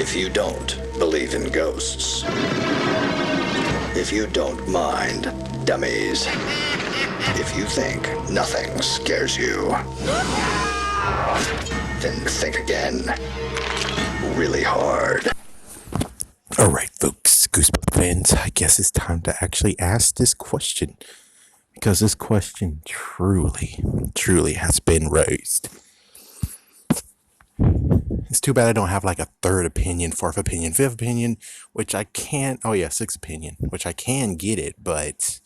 If you don't believe in ghosts, if you don't mind dummies, if you think nothing scares you, then think again, really hard. All right, folks, Goosebumps fans, I guess it's time to actually ask this question, because this question truly has been raised. It's too bad I don't have like a third opinion, fourth opinion, fifth opinion, which I can. Oh yeah, sixth opinion, which I can get it, but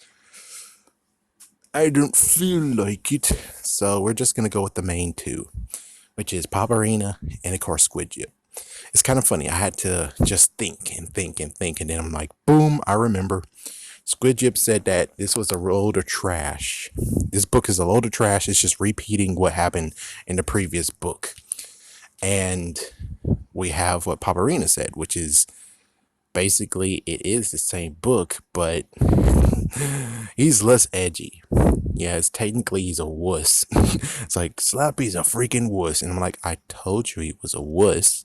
I don't feel like it. So we're just gonna go with the main two, which is PopArena and of course Squid Gip. It's kind of funny. I had to just think, and then I'm like, boom, I remember. Squid Gip said that this was a load of trash. This book is a load of trash. It's just repeating what happened in the previous book. And we have what PopArena said, which is basically it is the same book, but he's less edgy. Yes, technically he's a wuss. It's like, Slappy's a freaking wuss. And I'm like, I told you he was a wuss.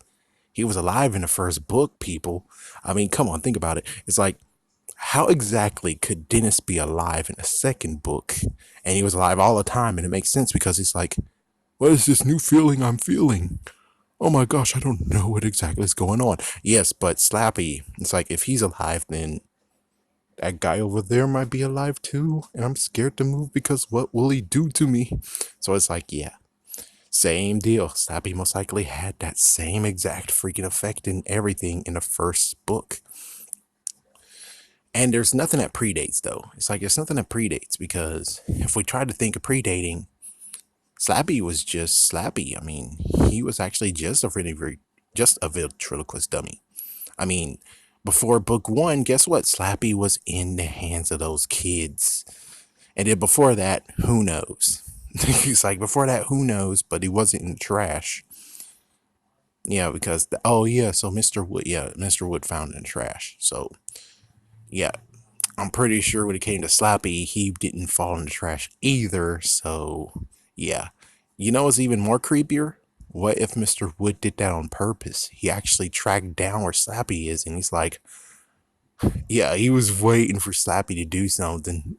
He was alive in the first book, people. I mean, come on, think about it. It's like, how exactly could Dennis be alive in the second book? And he was alive all the time, and it makes sense because it's like, what is this new feeling I'm feeling? Oh my gosh, I don't know what exactly is going on. Yes, but Slappy, it's like, if he's alive, then that guy over there might be alive too. And I'm scared to move because what will he do to me? So it's like, yeah, same deal. Slappy most likely had that same exact freaking effect and everything in the first book. And there's nothing that predates, though. It's like, there's nothing that predates, because if we try to think of predating, Slappy was just Slappy. I mean, he was actually just a ventriloquist dummy. I mean, before book one, guess what? Slappy was in the hands of those kids. And then before that, who knows? It's like, before that, who knows? But he wasn't in the trash. Yeah, because, so Mr. Wood found in the trash. So, yeah, I'm pretty sure when it came to Slappy, he didn't fall in the trash either. So, yeah. You know what's even more creepier? What if Mr. Wood did that on purpose? He actually tracked down where Slappy is, and he's like, yeah, he was waiting for Slappy to do something.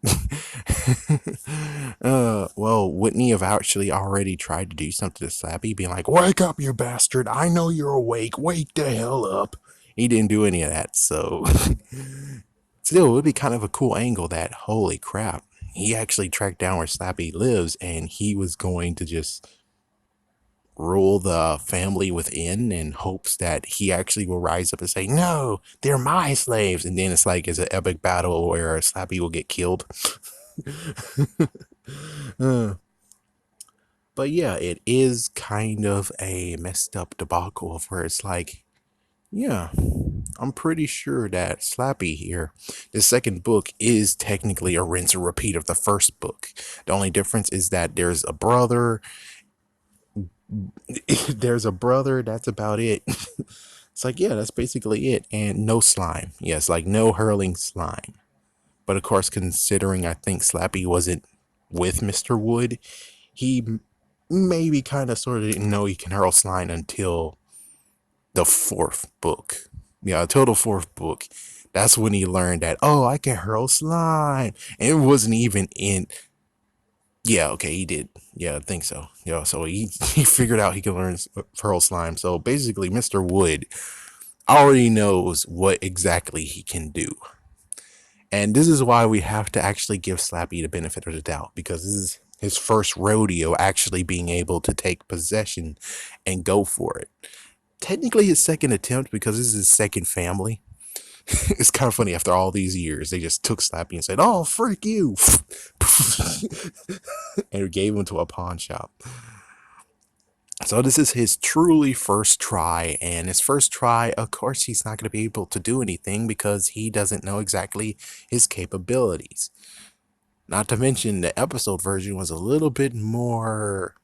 Well, wouldn't he have actually already tried to do something to Slappy, being like, wake up, you bastard, I know you're awake, wake the hell up. He didn't do any of that, so still, it would be kind of a cool angle that, holy crap, he actually tracked down where Slappy lives, and he was going to just rule the family within in hopes that he actually will rise up and say, no, they're my slaves. And then it's like, it's an epic battle where Slappy will get killed. But yeah, it is kind of a messed up debacle of where it's like, yeah, I'm pretty sure that Slappy here, the second book, is technically a rinse and repeat of the first book. The only difference is that there's a brother. That's about it. It's like, yeah, that's basically it. And no slime. Yes, like no hurling slime. But of course, considering I think Slappy wasn't with Mr. Wood, he maybe kind of sort of didn't know he can hurl slime until the fourth book. Yeah, until the fourth book. That's when he learned that, oh, I can hurl slime. And it wasn't even in. Yeah, okay, he did. Yeah, I think so. Yeah, so he figured out he can learn hurl slime. So basically, Mr. Wood already knows what exactly he can do. And this is why we have to actually give Slappy the benefit of the doubt, because this is his first rodeo actually being able to take possession and go for it. Technically his second attempt, because this is his second family. It's kind of funny, after all these years, they just took Slappy and said, oh, frick you. And gave him to a pawn shop. So this is his truly first try, and his first try, of course, he's not going to be able to do anything because he doesn't know exactly his capabilities. Not to mention, the episode version was a little bit more.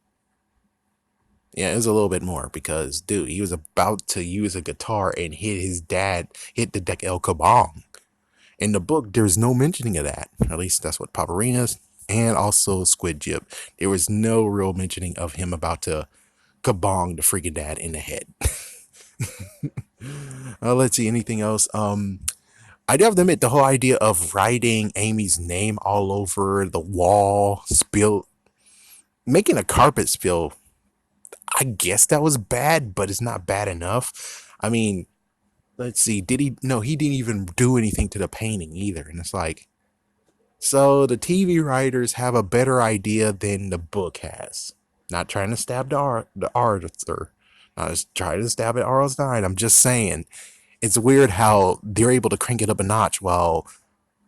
Yeah, it was a little bit more because, dude, he was about to use a guitar and hit the deck El Kabong. In the book, there's no mentioning of that. At least that's what PopArena's and also Squid Gip. There was no real mentioning of him about to kabong the freaking dad in the head. Let's see, anything else? I do have to admit the whole idea of writing Amy's name all over the wall, spill, making a carpet spill. I guess that was bad, but it's not bad enough. I mean, let's see. Did he? No, he didn't even do anything to the painting either. And it's like, so the TV writers have a better idea than the book has. Not trying to stab the author. Not just trying to stab at R.L. Stein. I'm just saying it's weird how they're able to crank it up a notch while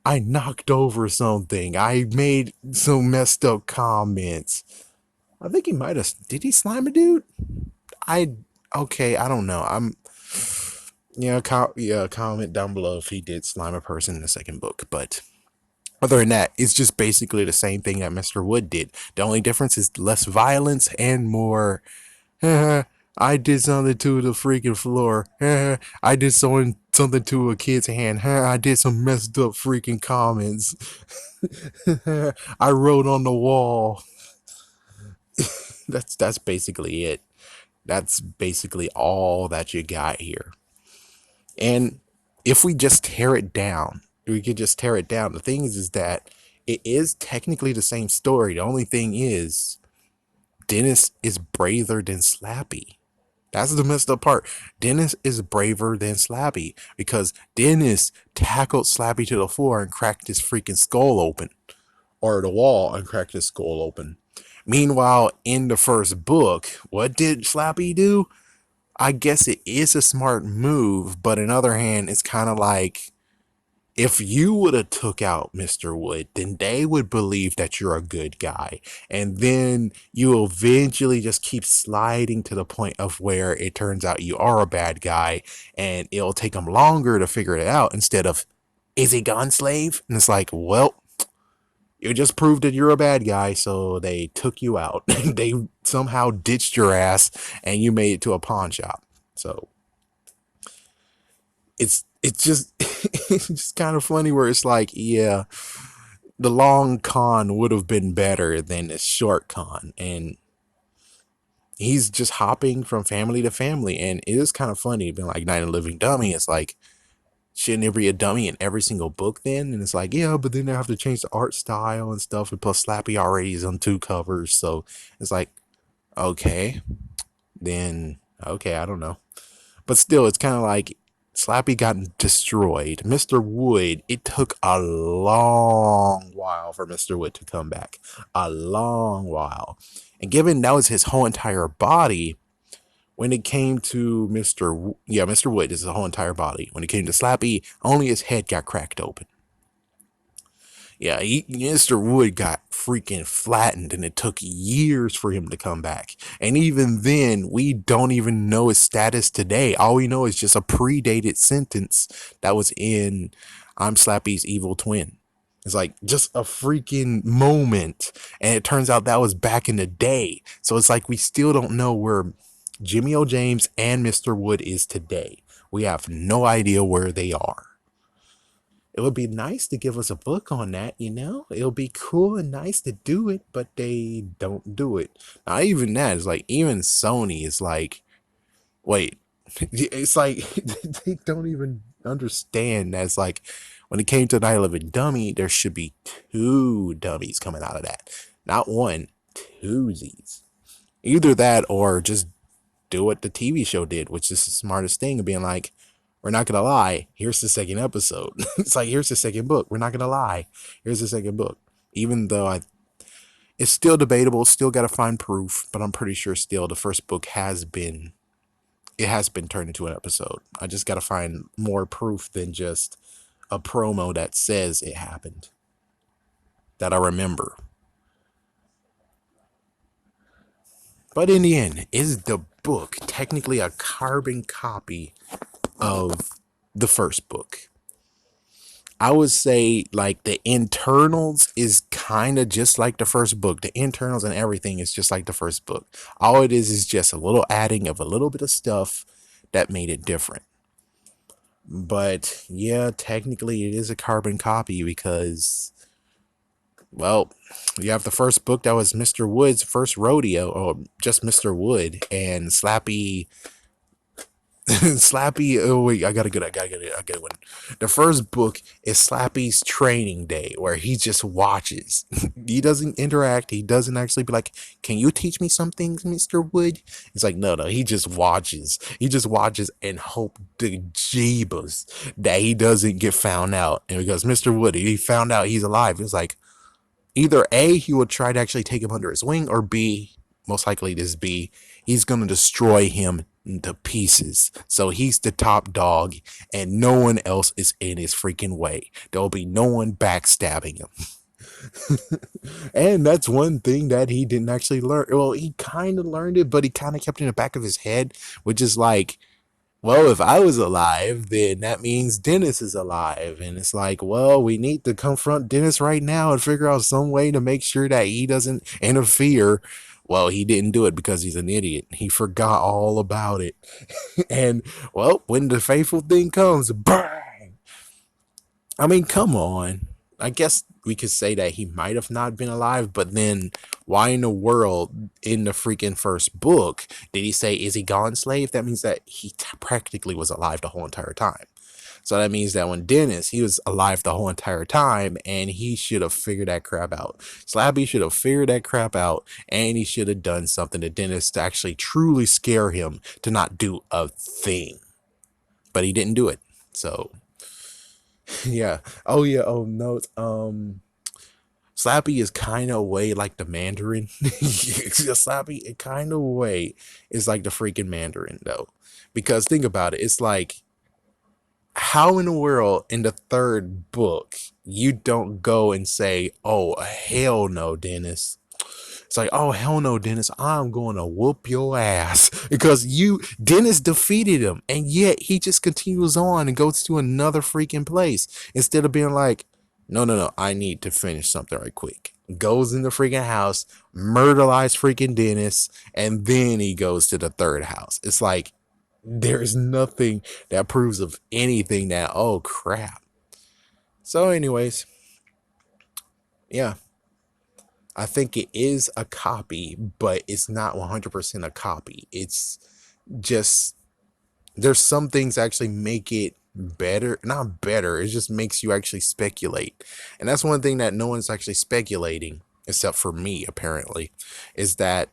I knocked over something. I made some messed up comments. I think he might have. Did he slime a dude? I okay. I don't know. Comment down below if he did slime a person in the second book. But other than that, it's just basically the same thing that Mr. Wood did. The only difference is less violence and more. I did something to the freaking floor. I did something to a kid's hand. I did some messed up freaking comments. I wrote on the wall. That's basically it. That's basically all that you got here. And if we just tear it down, we could just tear it down. The thing is that it is technically the same story. The only thing is Dennis is braver than Slappy. That's the messed up part. Dennis is braver than Slappy because Dennis tackled Slappy to the floor and cracked his freaking skull open, or the wall and cracked his skull open. Meanwhile, in the first book, what did Slappy do? I guess it is a smart move, but on the other hand, it's kind of like if you would have took out Mr. Wood, then they would believe that you're a good guy. And then you eventually just keep sliding to the point of where it turns out you are a bad guy and it'll take them longer to figure it out instead of, is he gone, slave? And it's like, well, you just proved that you're a bad guy, so they took you out. They somehow ditched your ass and you made it to a pawn shop. So it's just it's just kind of funny where it's like, yeah, the long con would have been better than the short con, and he's just hopping from family to family, and it is kind of funny being like Night of the Living Dummy. It's like, shouldn't there be a dummy in every single book then? And it's like, yeah, but then they have to change the art style and stuff, and plus Slappy already is on 2 covers, so it's like, okay, then okay, I don't know. But still, it's kind of like Slappy got destroyed. Mr. Wood, it took a long while for Mr. Wood to come back. A long while. And given that was his whole entire body, when it came to Mr. Wood is his whole entire body. When it came to Slappy, only his head got cracked open. Yeah, Mr. Wood got freaking flattened and it took years for him to come back. And even then, we don't even know his status today. All we know is just a predated sentence that was in I'm Slappy's evil twin. It's like just a freaking moment. And it turns out that was back in the day. So it's like we still don't know where Jimmy O. James and Mr. Wood is today. We have no idea where they are. It would be nice to give us a book on that, you know? It'll be cool and nice to do it, but they don't do it. Not even that. It's like, even Sony is like, wait, it's like, they don't even understand that it's like, when it came to Night of the Living Dummy, there should be 2 dummies coming out of that. Not one, twosies. Either that or just do what the TV show did, which is the smartest thing of being like, we're not going to lie. Here's the second episode. It's like, here's the second book. We're not going to lie. Here's the second book. Even though it's still debatable, still got to find proof, but I'm pretty sure still the first book has been turned into an episode. I just got to find more proof than just a promo that says it happened that I remember. But in the end, is the book technically a carbon copy of the first book? I would say like the internals is kind of just like the first book. The internals and everything is just like the first book. All it is just a little adding of a little bit of stuff that made it different. But yeah, technically it is a carbon copy because, well, you have the first book that was Mr. Wood's first rodeo, or just Mr. Wood, and Slappy Slappy. Oh wait, I got a one. The first book is Slappy's training day, where he just watches. He doesn't interact. He doesn't actually be like, "Can you teach me some things, Mister Wood?" It's like, no, no. He just watches. He just watches and hope the jeebus that he doesn't get found out. And because Mister Wood, he found out he's alive. It's like, either A, he will try to actually take him under his wing, or B, most likely this B, he's going to destroy him into pieces. So he's the top dog, and no one else is in his freaking way. There'll be no one backstabbing him. And that's one thing that he didn't actually learn. Well, he kind of learned it, but he kind of kept it in the back of his head, which is like, well, if I was alive, then that means Dennis is alive. And it's like, well, we need to confront Dennis right now and figure out some way to make sure that he doesn't interfere. Well, he didn't do it because he's an idiot. He forgot all about it. And, well, when the fateful thing comes, bang! I mean, come on. I guess we could say that he might have not been alive, but then why in the world in the freaking first book did he say, is he gone, slave? That means that he practically was alive the whole entire time. So that means that when Dennis, he was alive the whole entire time, and he should have figured that crap out. Slappy should have figured that crap out, and he should have done something to Dennis to actually truly scare him to not do a thing. But he didn't do it. So yeah. Oh yeah. Oh no. Slappy is kind of way like the Mandarin. Slappy, it kind of way is like the freaking Mandarin though, because think about it. It's like, how in the world in the third book you don't go and say, "Oh hell no, Dennis." It's like, oh hell no, Dennis, I'm going to whoop your ass because Dennis defeated him, and yet he just continues on and goes to another freaking place instead of being like, no, no, no, I need to finish something right quick. Goes in the freaking house, murderized freaking Dennis, and then he goes to the third house. It's like, there's nothing that proves of anything that, oh crap. So, anyways, yeah. I think it is a copy, but it's not 100% a copy. It's just, there's some things actually make it better. Not better, it just makes you actually speculate. And that's one thing that no one's actually speculating, except for me, apparently, is that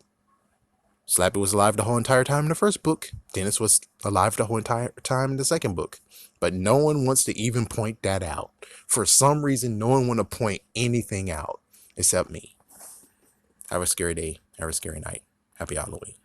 Slappy was alive the whole entire time in the first book. Dennis was alive the whole entire time in the second book. But no one wants to even point that out. For some reason, no one want to point anything out except me. Have a scary day. Have a scary night. Happy Halloween.